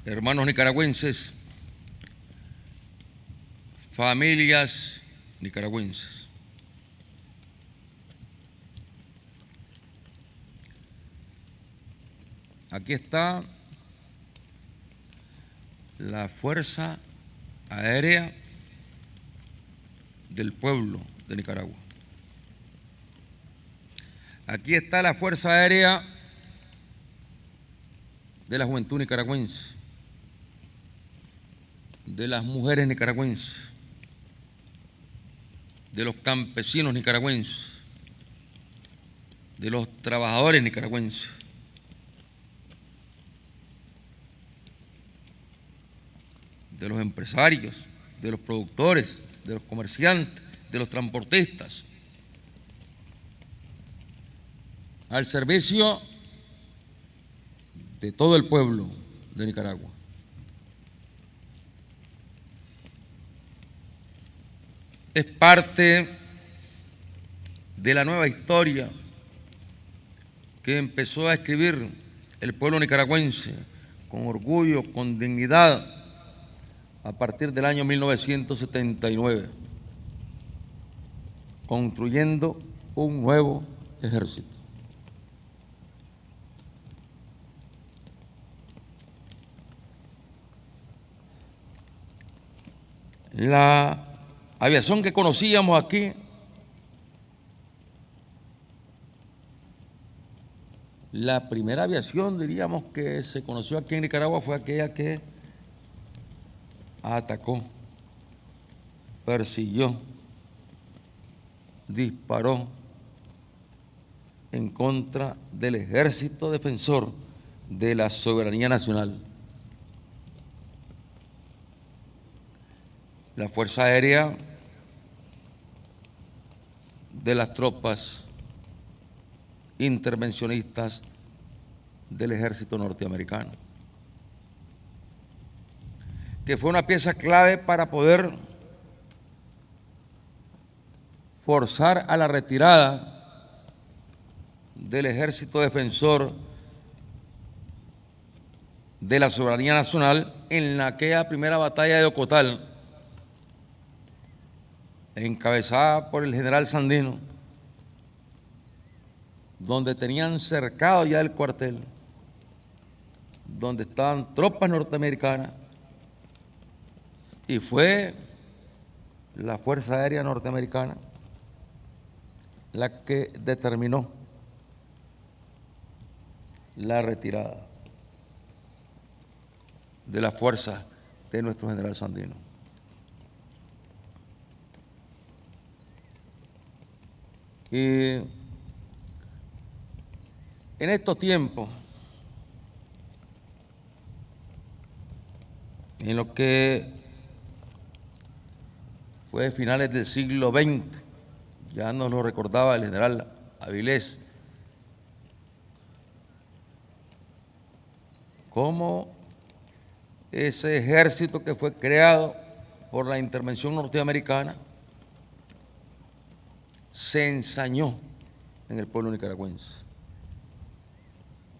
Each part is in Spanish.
hermanos nicaragüenses, familias nicaragüenses. Aquí está la Fuerza Aérea del pueblo de Nicaragua. Aquí está la Fuerza Aérea de la juventud nicaragüense, de las mujeres nicaragüenses, de los campesinos nicaragüenses, de los trabajadores nicaragüenses. De los empresarios, de los productores, de los comerciantes, de los transportistas, al servicio de todo el pueblo de Nicaragua. Es parte de la nueva historia que empezó a escribir el pueblo nicaragüense con orgullo, con dignidad, a partir del año 1979, construyendo un nuevo ejército. La aviación que conocíamos aquí la primera aviación, diríamos, que se conoció aquí en Nicaragua fue aquella que atacó, persiguió, disparó en contra del ejército defensor de la soberanía nacional. La Fuerza Aérea de las tropas intervencionistas del ejército norteamericano, que fue una pieza clave para poder forzar a la retirada del ejército defensor de la soberanía nacional en aquella primera batalla de Ocotal, encabezada por el general Sandino, donde tenían cercado ya el cuartel, donde estaban tropas norteamericanas, y fue la Fuerza Aérea Norteamericana la que determinó la retirada de las fuerzas de nuestro general Sandino. Y en estos tiempos, en lo que fue finales del siglo XX, ya nos lo recordaba el general Avilés, cómo ese ejército que fue creado por la intervención norteamericana se ensañó en el pueblo nicaragüense,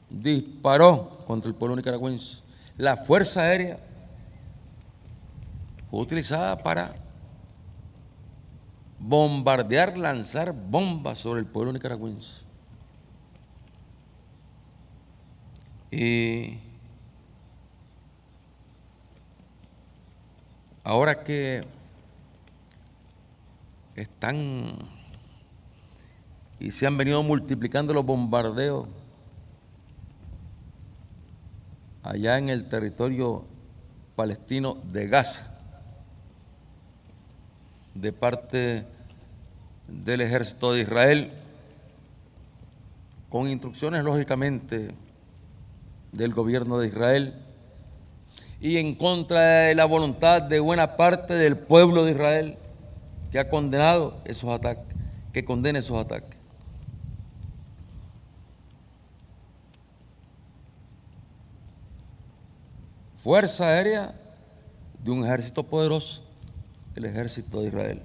disparó contra el pueblo nicaragüense. La Fuerza Aérea fue utilizada para bombardear, lanzar bombas sobre el pueblo nicaragüense. Y ahora que están y se han venido multiplicando los bombardeos allá en el territorio palestino de Gaza, de parte del ejército de Israel, con instrucciones lógicamente del gobierno de Israel y en contra de la voluntad de buena parte del pueblo de Israel, que ha condenado esos ataques, que condena esos ataques. Fuerza Aérea de un ejército poderoso, el ejército de Israel,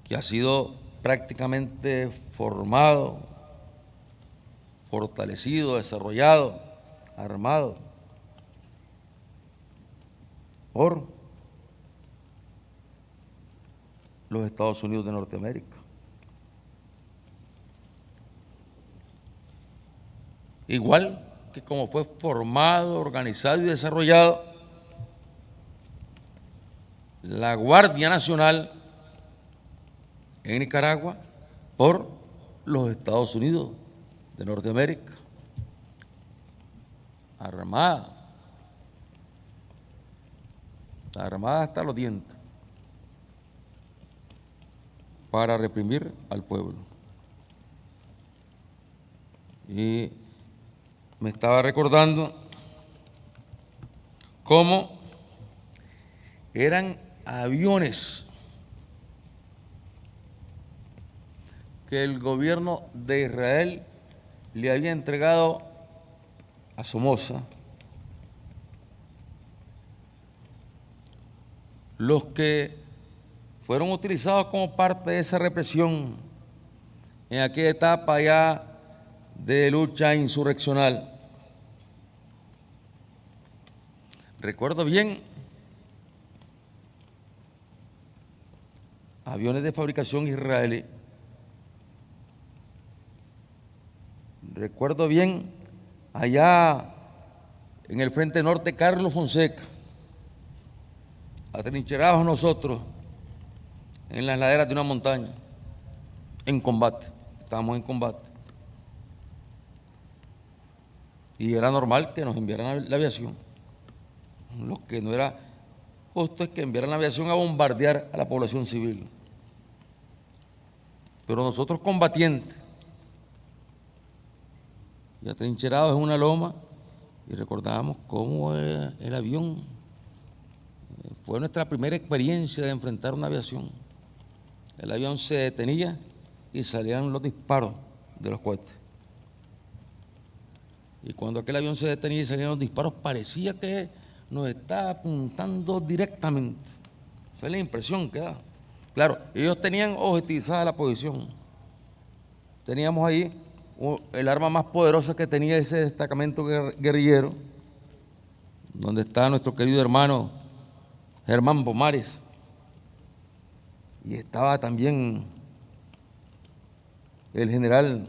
que ha sido prácticamente formado, fortalecido, desarrollado, armado por los Estados Unidos de Norteamérica. Igual que como fue formado, organizado y desarrollado la Guardia Nacional en Nicaragua por los Estados Unidos de Norteamérica, armada hasta los dientes, para reprimir al pueblo. Y me estaba recordando cómo eran aviones que el gobierno de Israel le había entregado a Somoza, los que fueron utilizados como parte de esa represión en aquella etapa ya de lucha insurreccional. Recuerdo bien aviones de fabricación israelí. Recuerdo bien allá en el Frente Norte Carlos Fonseca, atrincherados nosotros en las laderas de una montaña, en combate, estábamos en combate. Y era normal que nos enviaran la aviación. Lo que no era justo es que enviaran la aviación a bombardear a la población civil. Pero nosotros combatientes, y atrincherados en una loma, y recordábamos cómo el avión fue nuestra primera experiencia de enfrentar una aviación. El avión se detenía y salían los disparos de los cohetes. Y cuando aquel avión se detenía y salían los disparos, parecía que nos estaba apuntando directamente. Esa es la impresión que da. Claro, ellos tenían objetivizada la posición. Teníamos ahí el arma más poderosa que tenía ese destacamento guerrillero, donde está nuestro querido hermano Germán Pomares, y estaba también el general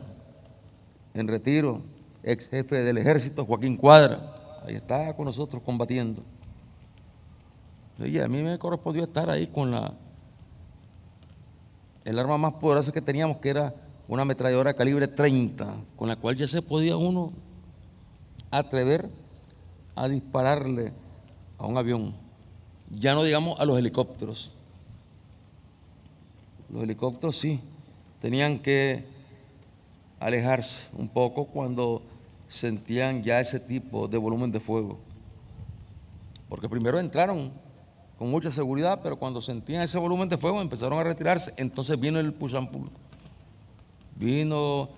en retiro, ex jefe del ejército, Joaquín Cuadra, ahí estaba con nosotros combatiendo. Oye, a mí me correspondió estar ahí con el arma más poderosa que teníamos, que era una ametralladora calibre 30, con la cual ya se podía uno atrever a dispararle a un avión, ya no digamos a los helicópteros. Los helicópteros sí tenían que alejarse un poco cuando sentían ya ese tipo de volumen de fuego, porque primero entraron con mucha seguridad, pero cuando sentían ese volumen de fuego empezaron a retirarse. Entonces vino el push and pull, vino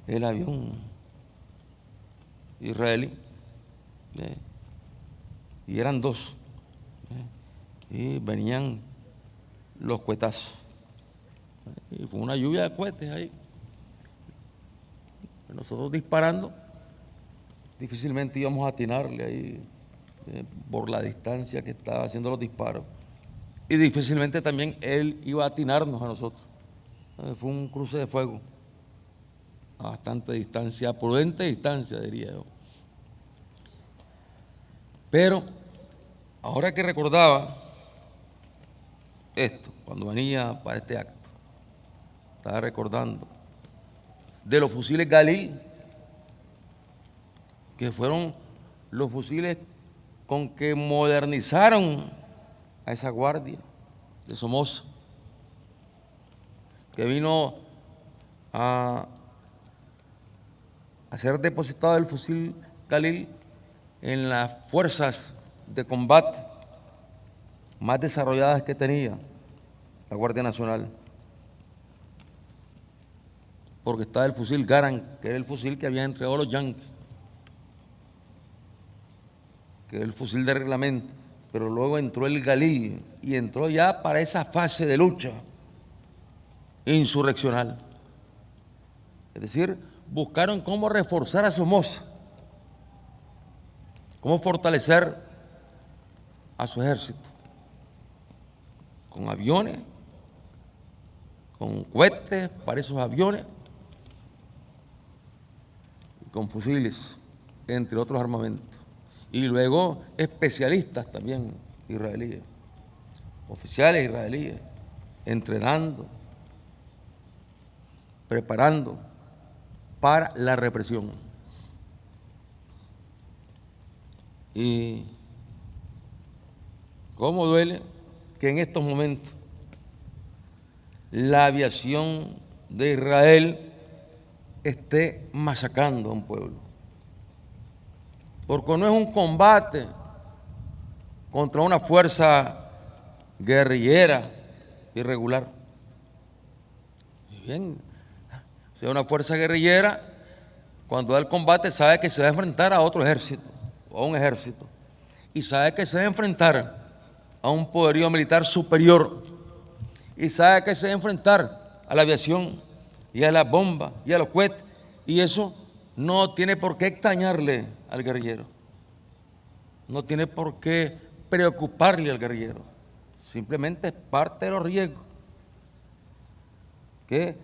el avión israelí, y eran dos, y venían los cuetazos, y fue una lluvia de cohetes ahí. Nosotros disparando, difícilmente íbamos a atinarle ahí por la distancia que estaba haciendo los disparos, y difícilmente también él iba a atinarnos a nosotros. Fue un cruce de fuego a bastante distancia, a prudente distancia, diría yo. Pero ahora que recordaba esto, cuando venía para este acto, estaba recordando de los fusiles Galil, que fueron los fusiles con que modernizaron a esa guardia de Somoza, que vino a ser depositado el fusil Galil en las fuerzas de combate más desarrolladas que tenía la Guardia Nacional, porque estaba el fusil Garand, que era el fusil que habían entregado los yanquis, que era el fusil de reglamento, pero luego entró el Galil y entró ya para esa fase de lucha insurreccional. Es decir, buscaron cómo reforzar a Somoza, cómo fortalecer a su ejército, con aviones, con cohetes para esos aviones, y con fusiles, entre otros armamentos. Y luego especialistas también israelíes, oficiales israelíes, entrenando, preparando para la represión. Y cómo duele que en estos momentos la aviación de Israel esté masacrando a un pueblo. Porque no es un combate contra una fuerza guerrillera irregular. Bien, si es una fuerza guerrillera, cuando da el combate sabe que se va a enfrentar a otro ejército, o a un ejército, y sabe que se va a enfrentar a un poderío militar superior, y sabe que se va a enfrentar a la aviación y a las bombas y a los cohetes, y eso no tiene por qué extrañarle al guerrillero, no tiene por qué preocuparle al guerrillero, simplemente es parte de los riesgos que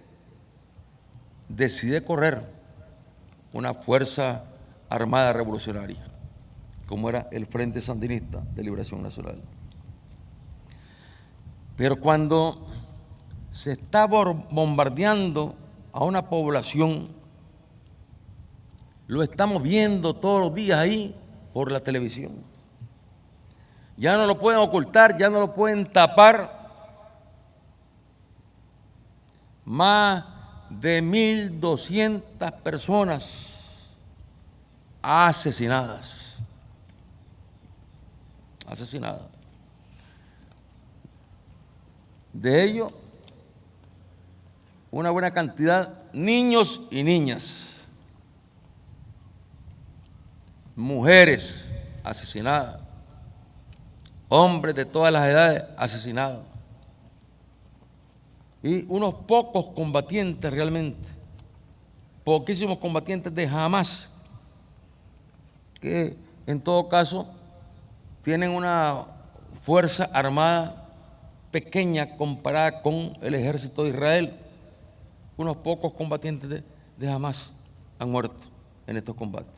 decide correr una fuerza armada revolucionaria, como era el Frente Sandinista de Liberación Nacional. Pero cuando se está bombardeando a una población, lo estamos viendo todos los días ahí por la televisión. Ya no lo pueden ocultar, ya no lo pueden tapar. Más de 1.200 personas asesinadas. De ello, una buena cantidad, niños y niñas, mujeres asesinadas, hombres de todas las edades asesinados, y unos pocos combatientes realmente, poquísimos combatientes de Hamás, que en todo caso tienen una fuerza armada pequeña comparada con el ejército de Israel. Unos pocos combatientes de Hamás han muerto en estos combates.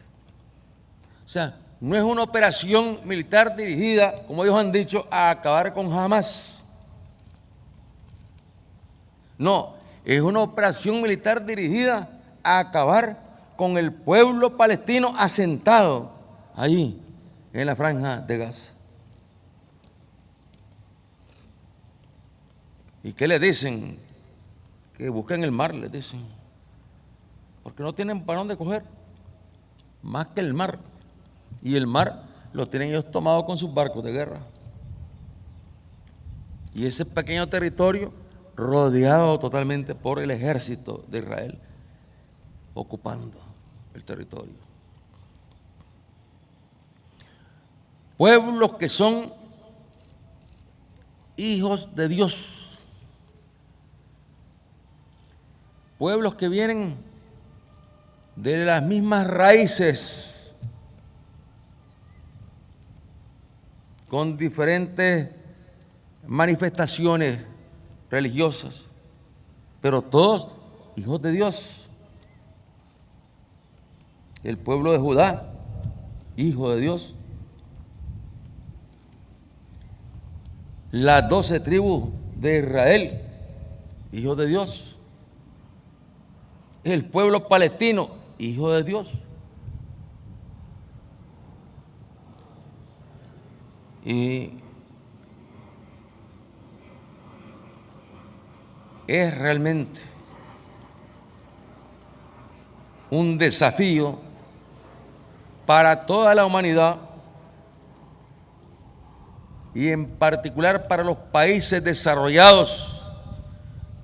O sea, no es una operación militar dirigida, como ellos han dicho, a acabar con Hamás. No, es una operación militar dirigida a acabar con el pueblo palestino asentado ahí en la franja de Gaza. ¿Y qué le dicen? Que busquen el mar, les dicen, porque no tienen para dónde coger, más que el mar, y el mar lo tienen ellos tomado con sus barcos de guerra. Y ese pequeño territorio rodeado totalmente por el ejército de Israel, ocupando el territorio. Pueblos que son hijos de Dios, pueblos que vienen de las mismas raíces, con diferentes manifestaciones religiosas, pero todos hijos de Dios. El pueblo de Judá, hijo de Dios. Las 12 tribus de Israel, hijos de Dios. El pueblo palestino, hijo de Dios. Y es realmente un desafío para toda la humanidad y en particular para los países desarrollados,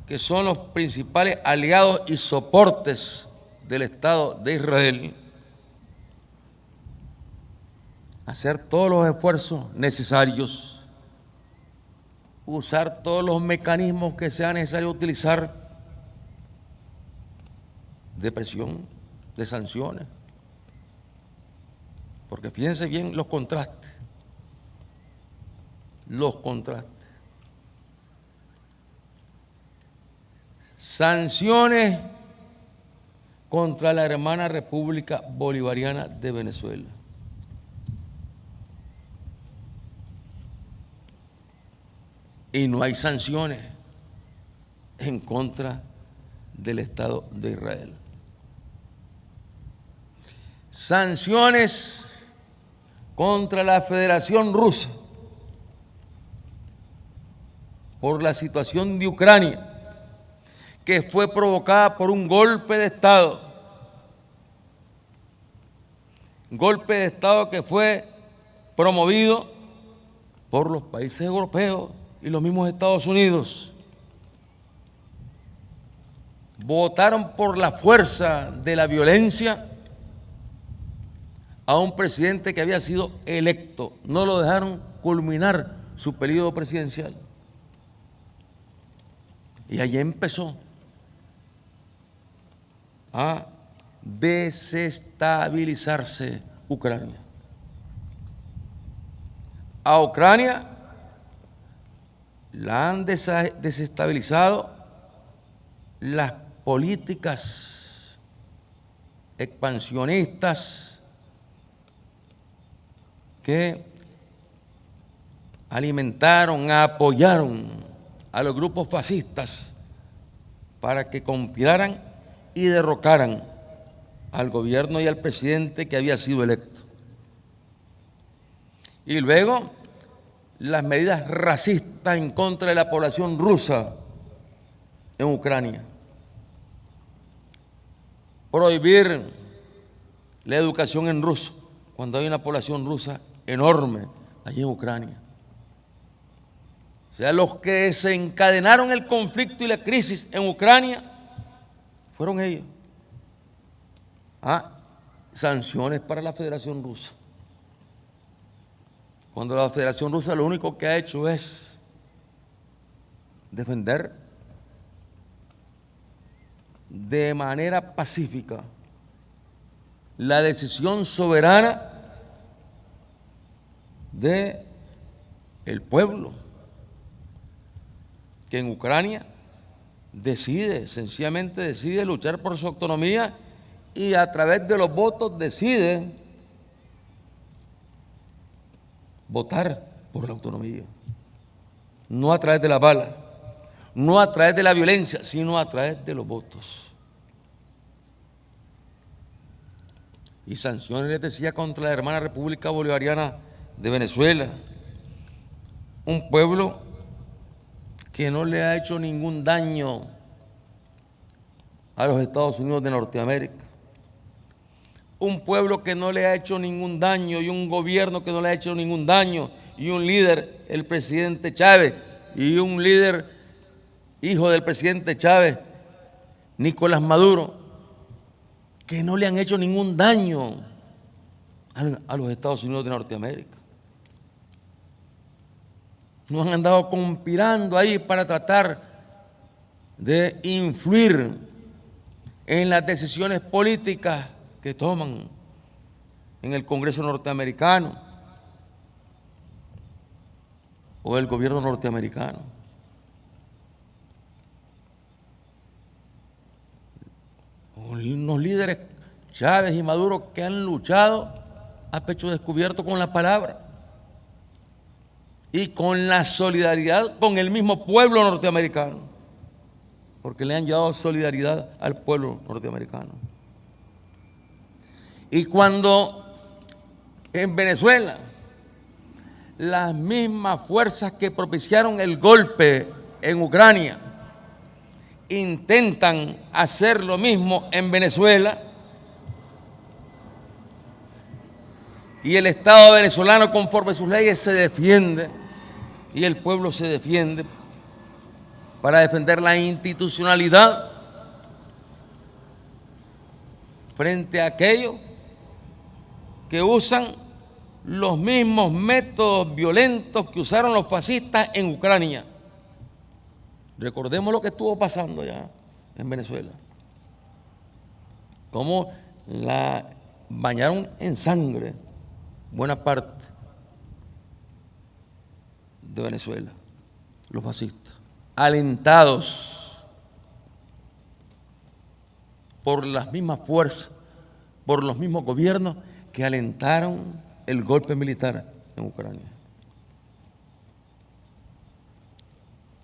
que son los principales aliados y soportes del Estado de Israel, hacer todos los esfuerzos necesarios, usar todos los mecanismos que sea necesario utilizar, de presión, de sanciones, porque fíjense bien los contrastes. los contrastes. Sanciones contra la hermana República Bolivariana de Venezuela. Y no hay sanciones en contra del Estado de Israel. Sanciones contra la Federación Rusa por la situación de Ucrania, que fue provocada por un golpe de Estado. Un golpe de Estado que fue promovido por los países europeos y los mismos Estados Unidos. Votaron por la fuerza de la violencia a un presidente que había sido electo. No lo dejaron culminar su periodo presidencial. Y allí empezó a desestabilizarse Ucrania. A Ucrania la han desestabilizado las políticas expansionistas que alimentaron, apoyaron a los grupos fascistas para que conspiraran y derrocaran al gobierno y al presidente que había sido electo. Y luego las medidas racistas en contra de la población rusa en Ucrania. Prohibir la educación en ruso cuando hay una población rusa enorme allí en Ucrania. O sea, los que desencadenaron el conflicto y la crisis en Ucrania fueron ellos. Sanciones para la Federación Rusa. Cuando la Federación Rusa lo único que ha hecho es defender de manera pacífica la decisión soberana del pueblo, que en Ucrania sencillamente decide luchar por su autonomía y a través de los votos decide votar por la autonomía. No a través de la bala, no a través de la violencia, sino a través de los votos. Y sanciones, les decía, contra la hermana República Bolivariana de Venezuela, un pueblo que no le ha hecho ningún daño a los Estados Unidos de Norteamérica, un pueblo que no le ha hecho ningún daño y un gobierno que no le ha hecho ningún daño y un líder, el presidente Chávez, y un líder hijo del presidente Chávez, Nicolás Maduro, que no le han hecho ningún daño a los Estados Unidos de Norteamérica. No han andado conspirando ahí para tratar de influir en las decisiones políticas que toman en el Congreso norteamericano o el gobierno norteamericano. Unos líderes, Chávez y Maduro, que han luchado a pecho descubierto con la palabra y con la solidaridad con el mismo pueblo norteamericano, porque le han llevado solidaridad al pueblo norteamericano. Y cuando en Venezuela las mismas fuerzas que propiciaron el golpe en Ucrania intentan hacer lo mismo en Venezuela, y el Estado venezolano, conforme a sus leyes, se defiende, y el pueblo se defiende para defender la institucionalidad frente a aquellos que usan los mismos métodos violentos que usaron los fascistas en Ucrania. Recordemos lo que estuvo pasando allá en Venezuela. Cómo la bañaron en sangre buena parte de Venezuela, los fascistas, alentados por las mismas fuerzas, por los mismos gobiernos que alentaron el golpe militar en Ucrania.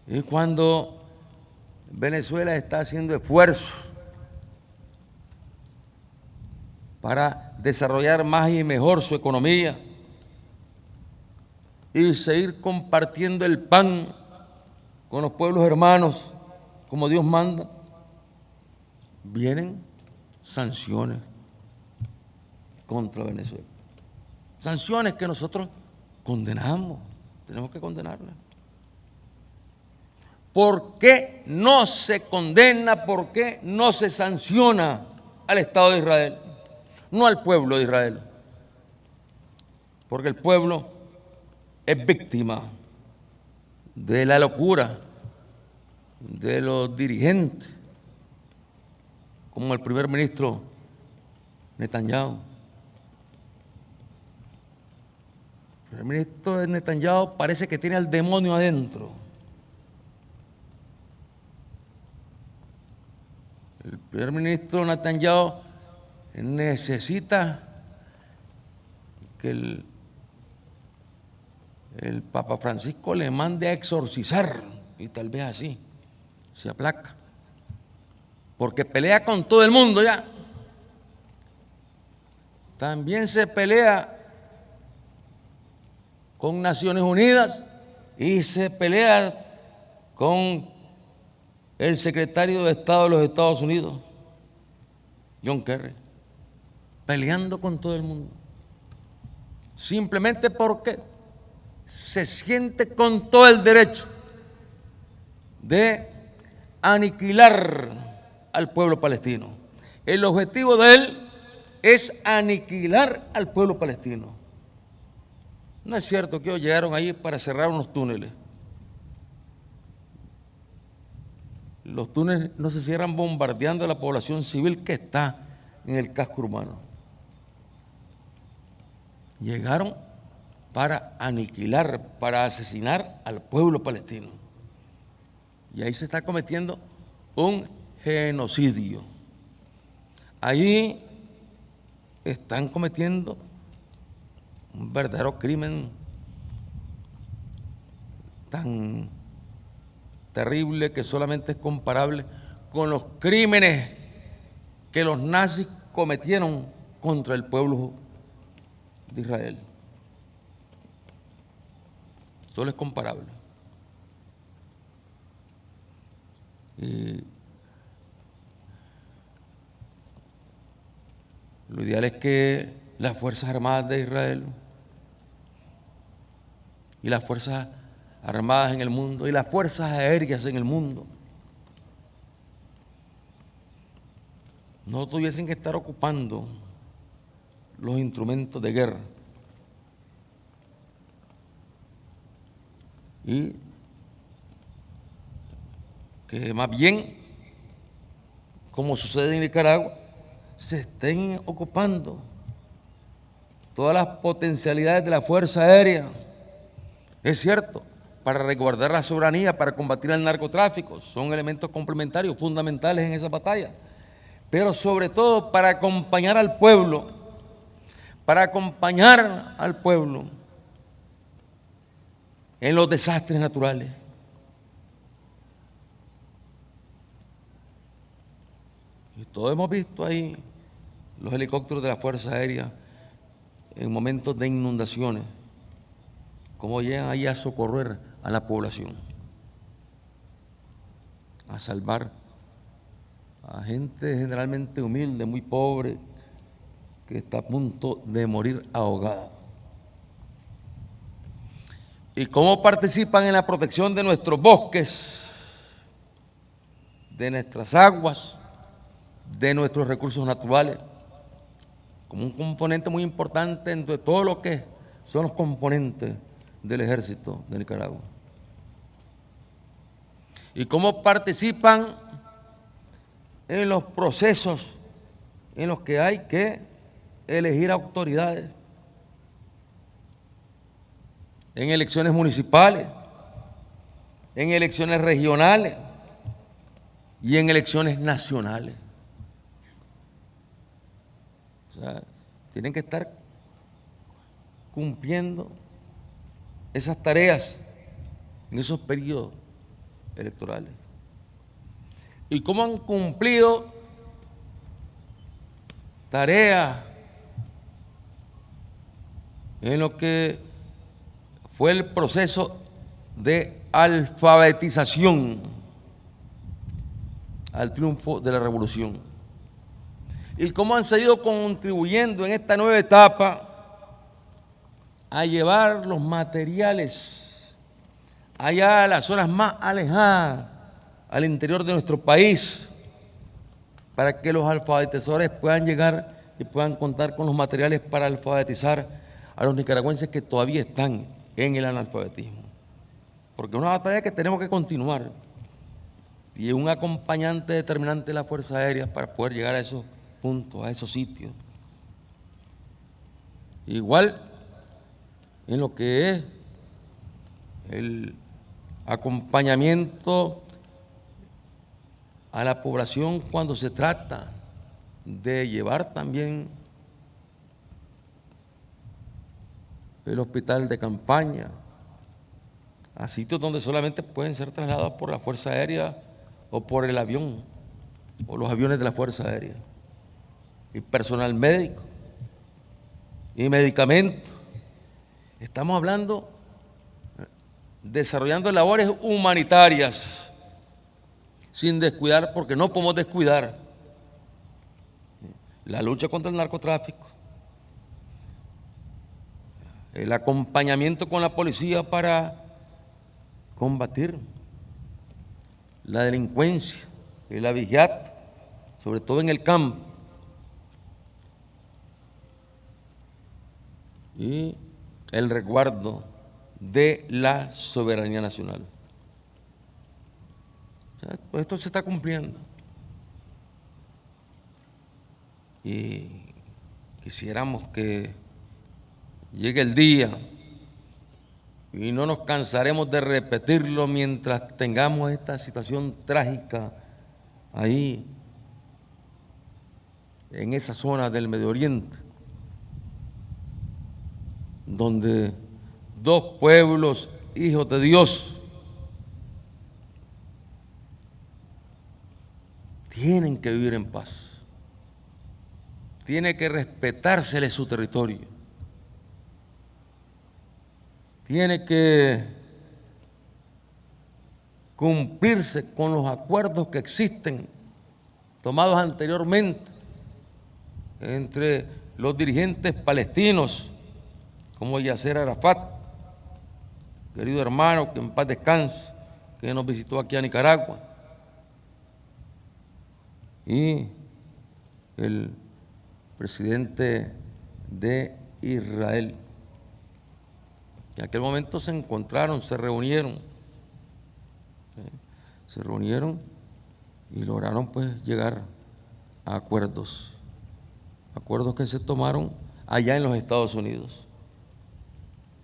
Y cuando Venezuela está haciendo esfuerzos para desarrollar más y mejor su economía y seguir compartiendo el pan con los pueblos hermanos como Dios manda, vienen sanciones contra Venezuela. Sanciones que nosotros condenamos, tenemos que condenarlas. ¿Por qué no se condena, por qué no se sanciona al Estado de Israel, no al pueblo de Israel? Porque el pueblo es víctima de la locura de los dirigentes, como el primer ministro Netanyahu. El primer ministro Netanyahu parece que tiene al demonio adentro. El primer ministro Netanyahu necesita que el Papa Francisco le mande a exorcizar, y tal vez así se aplaca, porque pelea con todo el mundo ya. También se pelea con Naciones Unidas y se pelea con el secretario de Estado de los Estados Unidos, John Kerry, peleando con todo el mundo, simplemente porque se siente con todo el derecho de aniquilar al pueblo palestino. El objetivo de él es aniquilar al pueblo palestino. No es cierto que ellos llegaron ahí para cerrar unos túneles. Los túneles no se cierran bombardeando a la población civil que está en el casco urbano. Llegaron para aniquilar, para asesinar al pueblo palestino. Y ahí se está cometiendo un genocidio. Ahí están cometiendo un verdadero crimen tan terrible que solamente es comparable con los crímenes que los nazis cometieron contra el pueblo de Israel. Solo es comparable. Y lo ideal es que las Fuerzas Armadas de Israel y las Fuerzas Armadas en el mundo y las Fuerzas Aéreas en el mundo no tuviesen que estar ocupando los instrumentos de guerra y que más bien, como sucede en Nicaragua, se estén ocupando todas las potencialidades de la Fuerza Aérea. Es cierto, para resguardar la soberanía, para combatir el narcotráfico, son elementos complementarios, fundamentales en esa batalla, pero sobre todo para acompañar al pueblo, en los desastres naturales. Y todos hemos visto ahí los helicópteros de la Fuerza Aérea en momentos de inundaciones, cómo llegan ahí a socorrer a la población, a salvar a gente generalmente humilde, muy pobre, que está a punto de morir ahogada. Y cómo participan en la protección de nuestros bosques, de nuestras aguas, de nuestros recursos naturales, como un componente muy importante entre todo lo que son los componentes del ejército de Nicaragua. Y cómo participan en los procesos en los que hay que elegir autoridades en elecciones municipales, en elecciones regionales y en elecciones nacionales. O sea, tienen que estar cumpliendo esas tareas en esos periodos electorales. ¿Y cómo han cumplido tareas en lo que fue el proceso de alfabetización al triunfo de la revolución? ¿Y cómo han seguido contribuyendo en esta nueva etapa a llevar los materiales allá a las zonas más alejadas, al interior de nuestro país, para que los alfabetizadores puedan llegar y puedan contar con los materiales para alfabetizar a los nicaragüenses que todavía están en el analfabetismo? Porque es una batalla que tenemos que continuar, y es un acompañante determinante de la Fuerza Aérea para poder llegar a esos puntos, a esos sitios. Igual en lo que es el acompañamiento a la población cuando se trata de llevar también el hospital de campaña a sitios donde solamente pueden ser trasladados por la Fuerza Aérea o por el avión o los aviones de la Fuerza Aérea, y personal médico y medicamentos. Estamos hablando, desarrollando labores humanitarias sin descuidar, porque no podemos descuidar la lucha contra el narcotráfico, el acompañamiento con la policía para combatir la delincuencia y la vigilancia, sobre todo en el campo, y el resguardo de la soberanía nacional. O sea, pues esto se está cumpliendo. Y quisiéramos que llegue el día, y no nos cansaremos de repetirlo mientras tengamos esta situación trágica ahí, en esa zona del Medio Oriente, donde dos pueblos, hijos de Dios, tienen que vivir en paz. Tiene que respetársele su territorio. Tiene que cumplirse con los acuerdos que existen, tomados anteriormente entre los dirigentes palestinos, como Yasser Arafat, querido hermano, que en paz descanse, que nos visitó aquí a Nicaragua, y el presidente de Israel. En aquel momento se encontraron, se reunieron y lograron pues llegar a acuerdos que se tomaron allá en los Estados Unidos.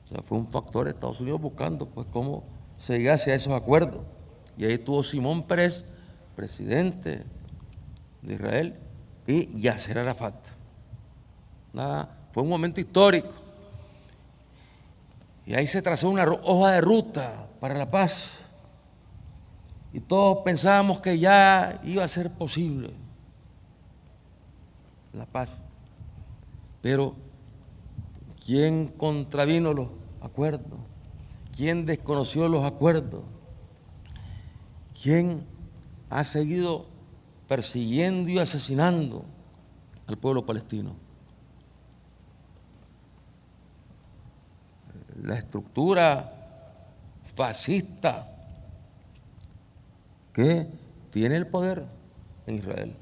O sea, fue un factor de Estados Unidos buscando pues cómo se llegase a esos acuerdos. Y ahí estuvo Simón Peres, presidente de Israel, y Yasser Arafat. Fue un momento histórico. Y ahí se trazó una hoja de ruta para la paz. Y todos pensábamos que ya iba a ser posible la paz. Pero ¿quién contravino los acuerdos? ¿Quién desconoció los acuerdos? ¿Quién ha seguido persiguiendo y asesinando al pueblo palestino? La estructura fascista que tiene el poder en Israel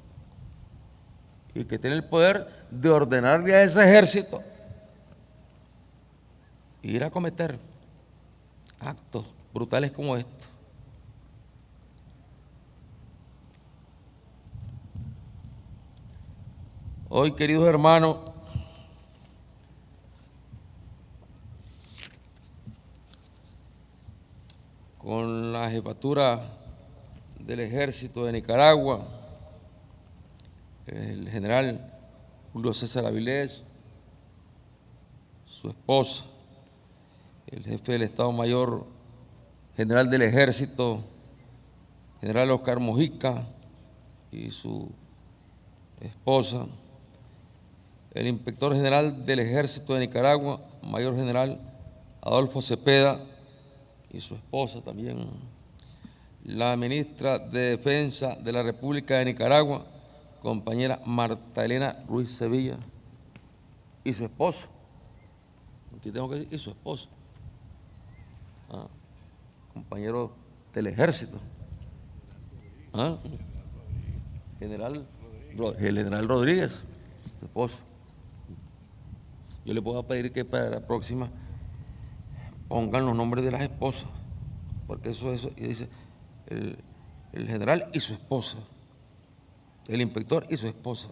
y que tiene el poder de ordenarle a ese ejército ir a cometer actos brutales como estos. Hoy, queridos hermanos, con la jefatura del Ejército de Nicaragua, el general Julio César Avilés, su esposa, el jefe del Estado Mayor General del Ejército, general Oscar Mojica, y su esposa, el inspector general del Ejército de Nicaragua, mayor general Adolfo Cepeda, y su esposa también, la ministra de Defensa de la República de Nicaragua, compañera Marta Elena Ruiz Sevilla, y su esposo. Aquí tengo que decir, y su esposo, compañero del Ejército, el general Rodríguez, su esposo. Yo le puedo pedir que para la próxima pongan los nombres de las esposas, porque eso, y dice el general y su esposa, el inspector y su esposa.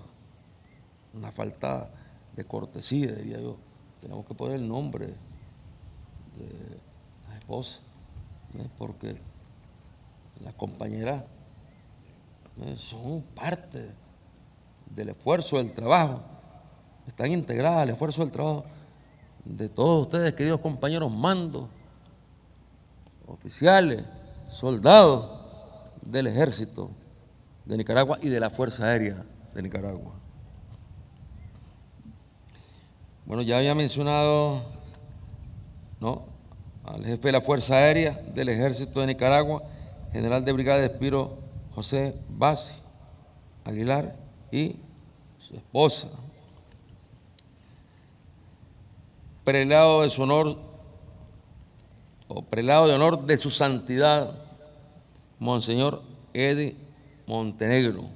Una falta de cortesía, diría yo. Tenemos que poner el nombre de la esposa, porque las compañeras son parte del esfuerzo, del trabajo, están integradas al esfuerzo del trabajo de todos ustedes, queridos compañeros mandos, oficiales, soldados del Ejército de Nicaragua y de la Fuerza Aérea de Nicaragua. Bueno, ya había mencionado, ¿no?, al jefe de la Fuerza Aérea del Ejército de Nicaragua, general de brigada Espiro José Bassi Aguilar, y su esposa. Prelado de su honor, o prelado de honor de su santidad, Monseñor Eddie Montenegro.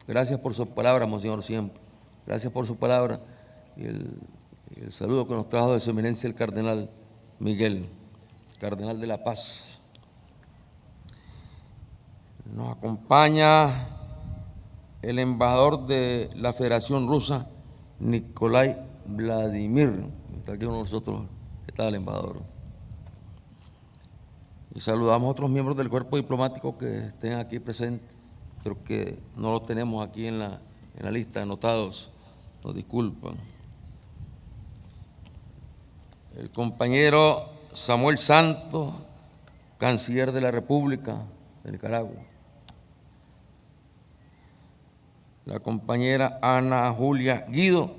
Gracias por sus palabras, Monseñor, siempre. Gracias por su palabra y el saludo que nos trajo de su eminencia el cardenal Miguel, cardenal de la Paz. Nos acompaña el embajador de la Federación Rusa, Nikolai Vladimir. Está aquí con nosotros, está el embajador. Y saludamos a otros miembros del cuerpo diplomático que estén aquí presentes, pero que no los tenemos aquí en la lista anotados, nos disculpan. El compañero Samuel Santos, canciller de la República de Nicaragua. La compañera Ana Julia Guido,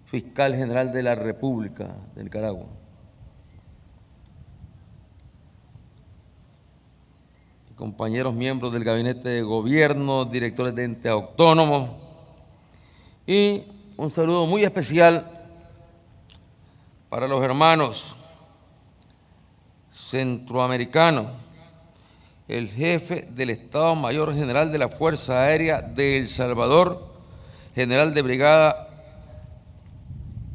fiscal general de la República de Nicaragua. Compañeros miembros del gabinete de gobierno, directores de entes autónomos, y un saludo muy especial para los hermanos centroamericanos, el jefe del Estado Mayor General de la Fuerza Aérea de El Salvador, general de brigada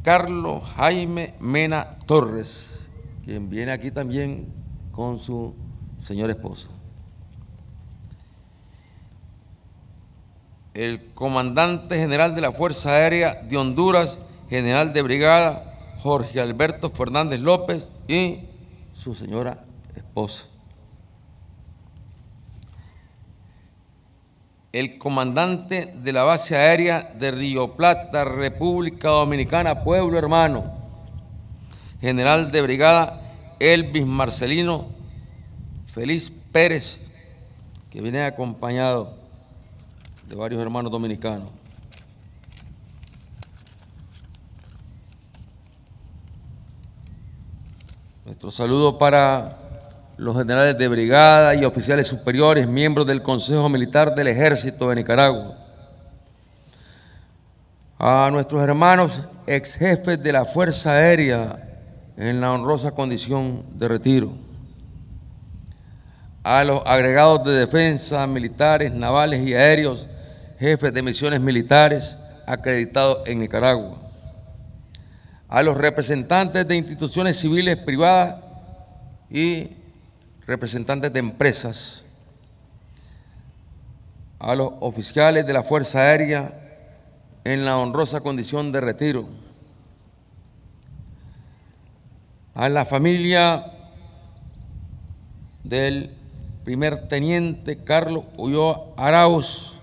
Carlos Jaime Mena Torres, quien viene aquí también con su señora esposa. El comandante general de la Fuerza Aérea de Honduras, general de brigada Jorge Alberto Fernández López, y su señora esposa. El comandante de la base aérea de Río Plata, República Dominicana, pueblo hermano, general de brigada Elvis Marcelino Feliz Pérez, que viene acompañado de varios hermanos dominicanos. Nuestro saludo para los generales de brigada y oficiales superiores, miembros del Consejo Militar del Ejército de Nicaragua. A nuestros hermanos ex jefes de la Fuerza Aérea en la honrosa condición de retiro. A los agregados de defensa, militares, navales y aéreos, jefes de misiones militares acreditados en Nicaragua. A los representantes de instituciones civiles privadas y representantes de empresas. A los oficiales de la Fuerza Aérea en la honrosa condición de retiro. A la familia del primer teniente Carlos Ulloa Arauz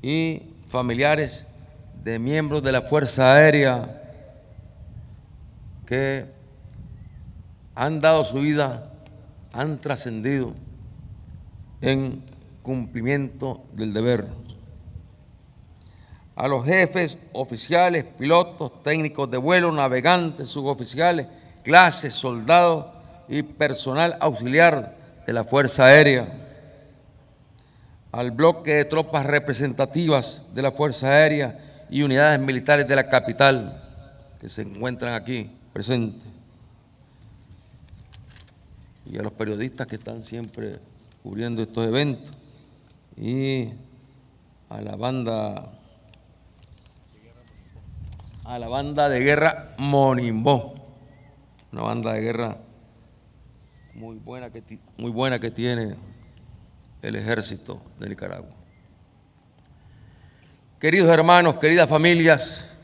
y familiares de miembros de la Fuerza Aérea que han dado su vida, han trascendido en cumplimiento del deber. A los jefes, oficiales, pilotos, técnicos de vuelo, navegantes, suboficiales, clases, soldados y personal auxiliar de la Fuerza Aérea. Al bloque de tropas representativas de la Fuerza Aérea y unidades militares de la capital que se encuentran aquí presentes. Y a los periodistas que están siempre cubriendo estos eventos. Y a la banda de guerra Monimbó, una banda de guerra muy buena que tiene el ejército de Nicaragua. Queridos hermanos, queridas familias,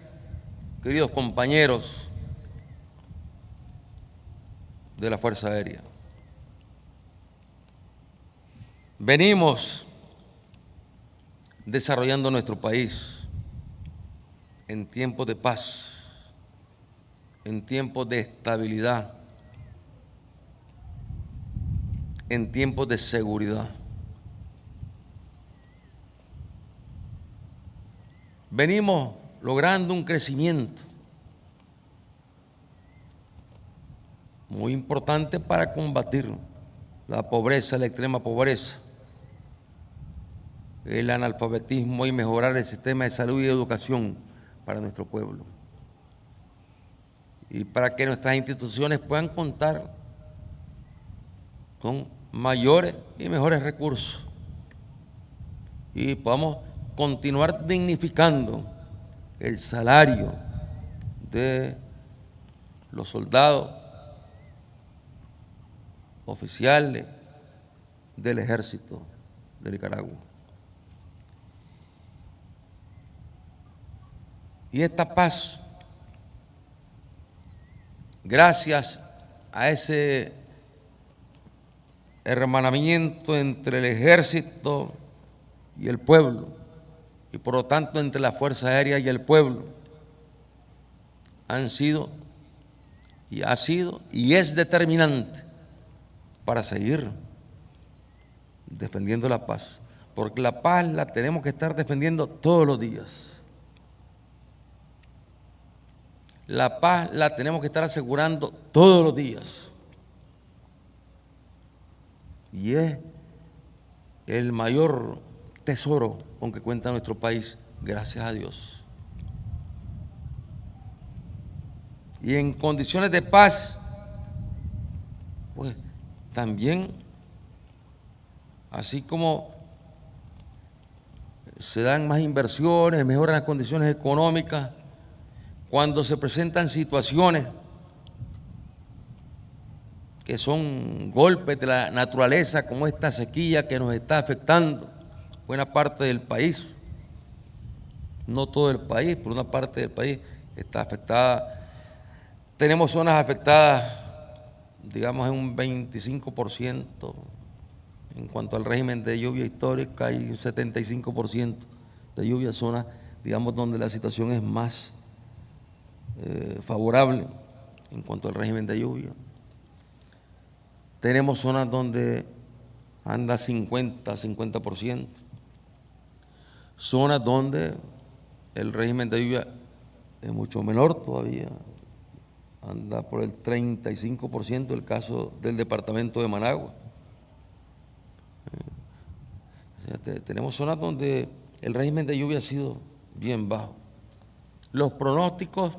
queridos compañeros de la Fuerza Aérea, venimos desarrollando nuestro país en tiempos de paz, en tiempos de estabilidad, en tiempos de seguridad. Venimos logrando un crecimiento muy importante para combatir la pobreza, la extrema pobreza, el analfabetismo y mejorar el sistema de salud y educación para nuestro pueblo. Y para que nuestras instituciones puedan contar con mayores y mejores recursos y podamos continuar dignificando el salario de los soldados, oficiales del ejército de Nicaragua. Y esta paz, gracias a ese hermanamiento entre el ejército y el pueblo, y por lo tanto entre la Fuerza Aérea y el pueblo, han sido y ha sido y es determinante para seguir defendiendo la paz, porque la paz la tenemos que estar defendiendo todos los días. La paz la tenemos que estar asegurando todos los días. Y es el mayor tesoro con que cuenta nuestro país, gracias a Dios. Y en condiciones de paz, pues también, así como se dan más inversiones, mejoran las condiciones económicas, cuando se presentan situaciones que son golpes de la naturaleza, como esta sequía que nos está afectando buena parte del país, no todo el país, pero una parte del país está afectada. Tenemos zonas afectadas, digamos, en un 25% en cuanto al régimen de lluvia histórica y un 75% de lluvia, zonas, digamos, donde la situación es más favorable en cuanto al régimen de lluvia. Tenemos zonas donde anda 50%, zonas donde el régimen de lluvia es mucho menor todavía, anda por el 35%, el caso del departamento de Managua. Tenemos zonas donde el régimen de lluvia ha sido bien bajo. Los pronósticos,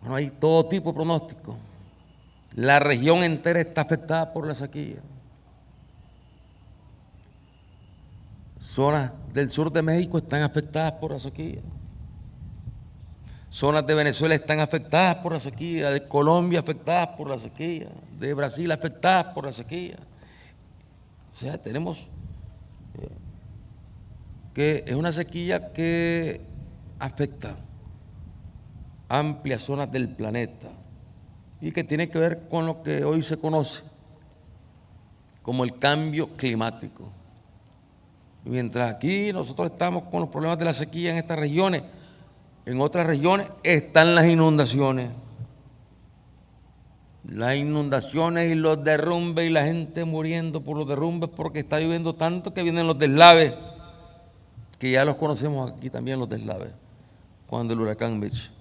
bueno, hay todo tipo de pronósticos. La región entera está afectada por la sequía. Zonas del sur de México están afectadas por la sequía. Zonas de Venezuela están afectadas por la sequía, de Colombia afectadas por la sequía, de Brasil afectadas por la sequía. O sea, tenemos que es una sequía que afecta amplias zonas del planeta y que tiene que ver con lo que hoy se conoce como el cambio climático. Y mientras aquí nosotros estamos con los problemas de la sequía en estas regiones, en otras regiones están las inundaciones. Las inundaciones y los derrumbes y la gente muriendo por los derrumbes porque está lloviendo tanto que vienen los deslaves, que ya los conocemos aquí también los deslaves, cuando el huracán Mitch.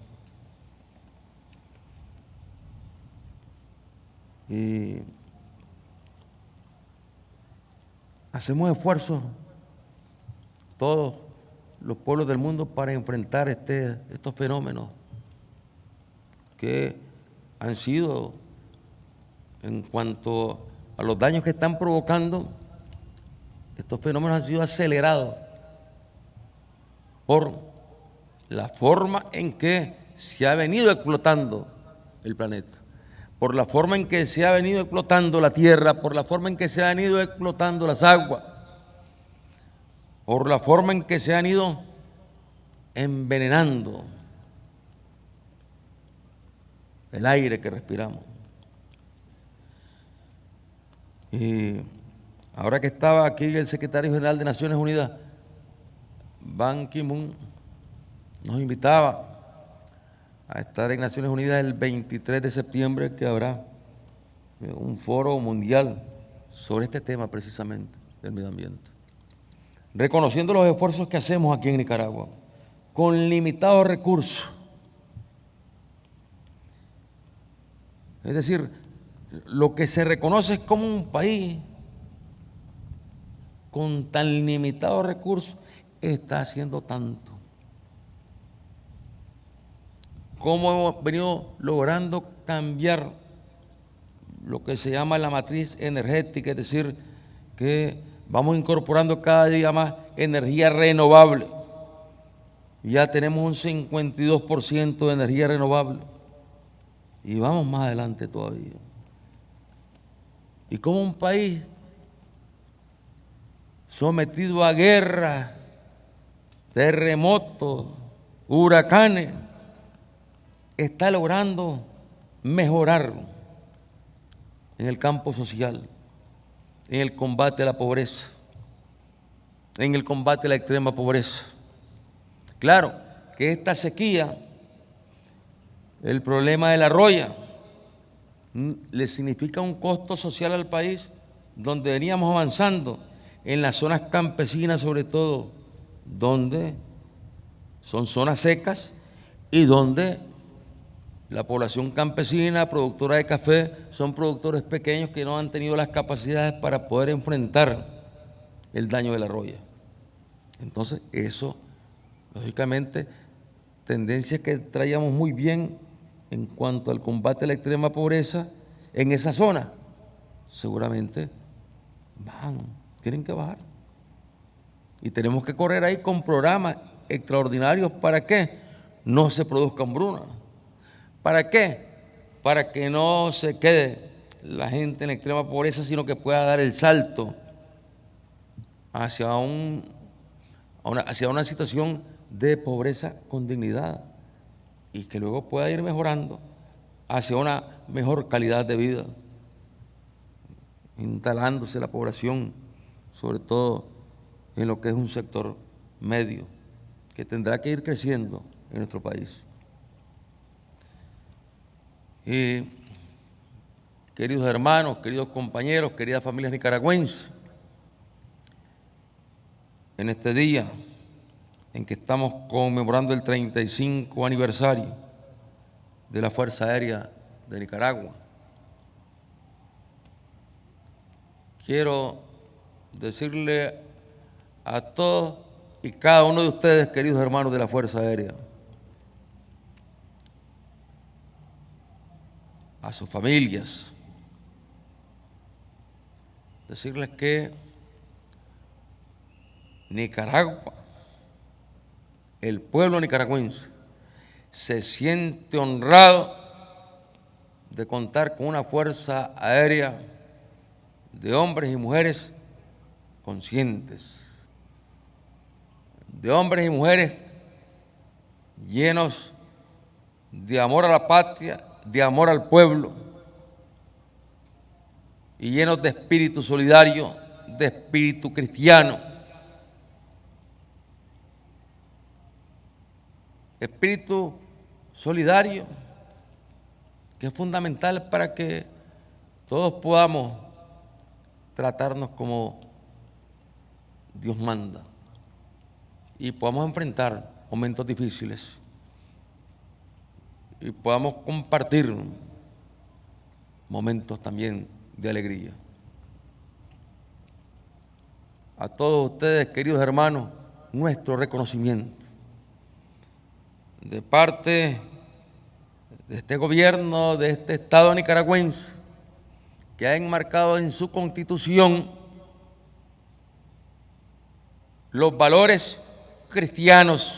Y hacemos esfuerzos todos los pueblos del mundo para enfrentar estos fenómenos que han sido, en cuanto a los daños que están provocando, estos fenómenos han sido acelerados por la forma en que se ha venido explotando el planeta, por la forma en que se ha venido explotando la tierra, por la forma en que se han ido explotando las aguas, por la forma en que se han ido envenenando el aire que respiramos. Y ahora que estaba aquí el secretario general de Naciones Unidas, Ban Ki-moon, nos invitaba a estar en Naciones Unidas el 23 de septiembre, que habrá un foro mundial sobre este tema precisamente del medio ambiente, reconociendo los esfuerzos que hacemos aquí en Nicaragua, con limitados recursos. Es decir, lo que se reconoce es como un país con tan limitados recursos está haciendo tanto. Cómo hemos venido logrando cambiar lo que se llama la matriz energética, es decir, que vamos incorporando cada día más energía renovable. Ya tenemos un 52% de energía renovable y vamos más adelante todavía. Y como un país sometido a guerras, terremotos, huracanes, está logrando mejorar en el campo social, en el combate a la pobreza, en el combate a la extrema pobreza. Claro que esta sequía, el problema de la roya, le significa un costo social al país, donde veníamos avanzando en las zonas campesinas, sobre todo, donde son zonas secas y donde la población campesina, productora de café, son productores pequeños que no han tenido las capacidades para poder enfrentar el daño de la roya. Entonces, eso, lógicamente, tendencia que traíamos muy bien en cuanto al combate a la extrema pobreza en esa zona, seguramente tienen que bajar. Y tenemos que correr ahí con programas extraordinarios para que no se produzca hambruna. ¿Para qué? Para que no se quede la gente en la extrema pobreza, sino que pueda dar el salto hacia una situación de pobreza con dignidad y que luego pueda ir mejorando hacia una mejor calidad de vida, instalándose la población, sobre todo en lo que es un sector medio, que tendrá que ir creciendo en nuestro país. Y queridos hermanos, queridos compañeros, queridas familias nicaragüenses, en este día en que estamos conmemorando el 35 aniversario de la Fuerza Aérea de Nicaragua, quiero decirle a todos y cada uno de ustedes, queridos hermanos de la Fuerza Aérea, a sus familias, decirles que Nicaragua, el pueblo nicaragüense, se siente honrado de contar con una fuerza aérea de hombres y mujeres conscientes, de hombres y mujeres llenos de amor a la patria, de amor al pueblo, y llenos de espíritu solidario, de espíritu cristiano. Espíritu solidario, que es fundamental para que todos podamos tratarnos como Dios manda y podamos enfrentar momentos difíciles y podamos compartir momentos también de alegría. A todos ustedes, queridos hermanos, nuestro reconocimiento de parte de este gobierno, de este Estado nicaragüense, que ha enmarcado en su Constitución los valores cristianos,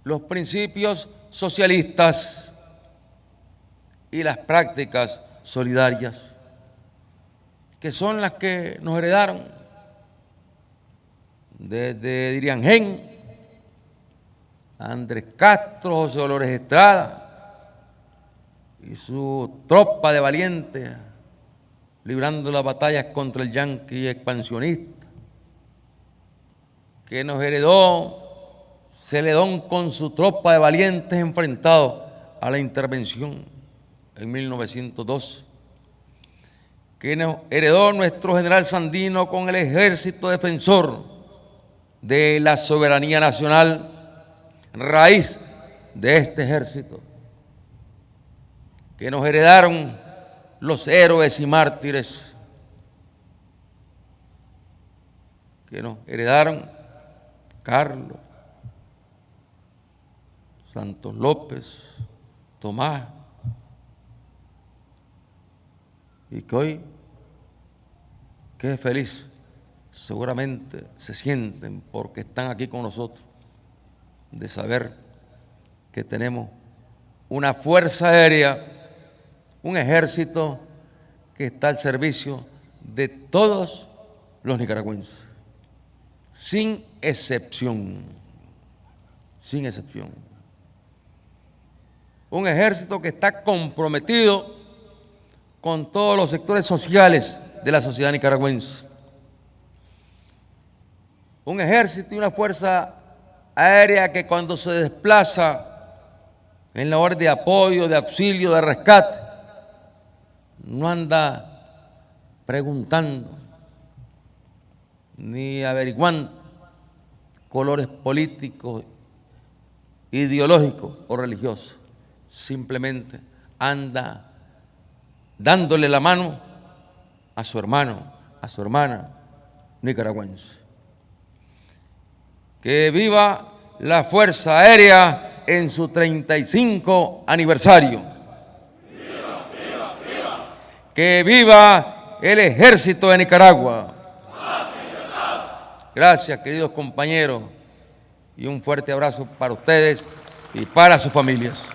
los principios socialistas y las prácticas solidarias, que son las que nos heredaron desde Diriangén, Andrés Castro, José Dolores Estrada y su tropa de valientes librando las batallas contra el yanqui expansionista, que nos heredó Celedón con su tropa de valientes enfrentados a la intervención en 1902, que nos heredó nuestro general Sandino con el ejército defensor de la soberanía nacional, raíz de este ejército, que nos heredaron los héroes y mártires, que nos heredaron Carlos, Santos López, Tomás, y que hoy, qué feliz, seguramente se sienten porque están aquí con nosotros, de saber que tenemos una fuerza aérea, un ejército que está al servicio de todos los nicaragüenses, sin excepción, sin excepción. Un ejército que está comprometido con todos los sectores sociales de la sociedad nicaragüense. Un ejército y una fuerza aérea que cuando se desplaza en labores de apoyo, de auxilio, de rescate, no anda preguntando ni averiguando colores políticos, ideológicos o religiosos. Simplemente anda dándole la mano a su hermano, a su hermana nicaragüense. Que viva la Fuerza Aérea en su 35 aniversario. ¡Viva, viva, viva! Que viva el Ejército de Nicaragua. Gracias, queridos compañeros, y un fuerte abrazo para ustedes y para sus familias.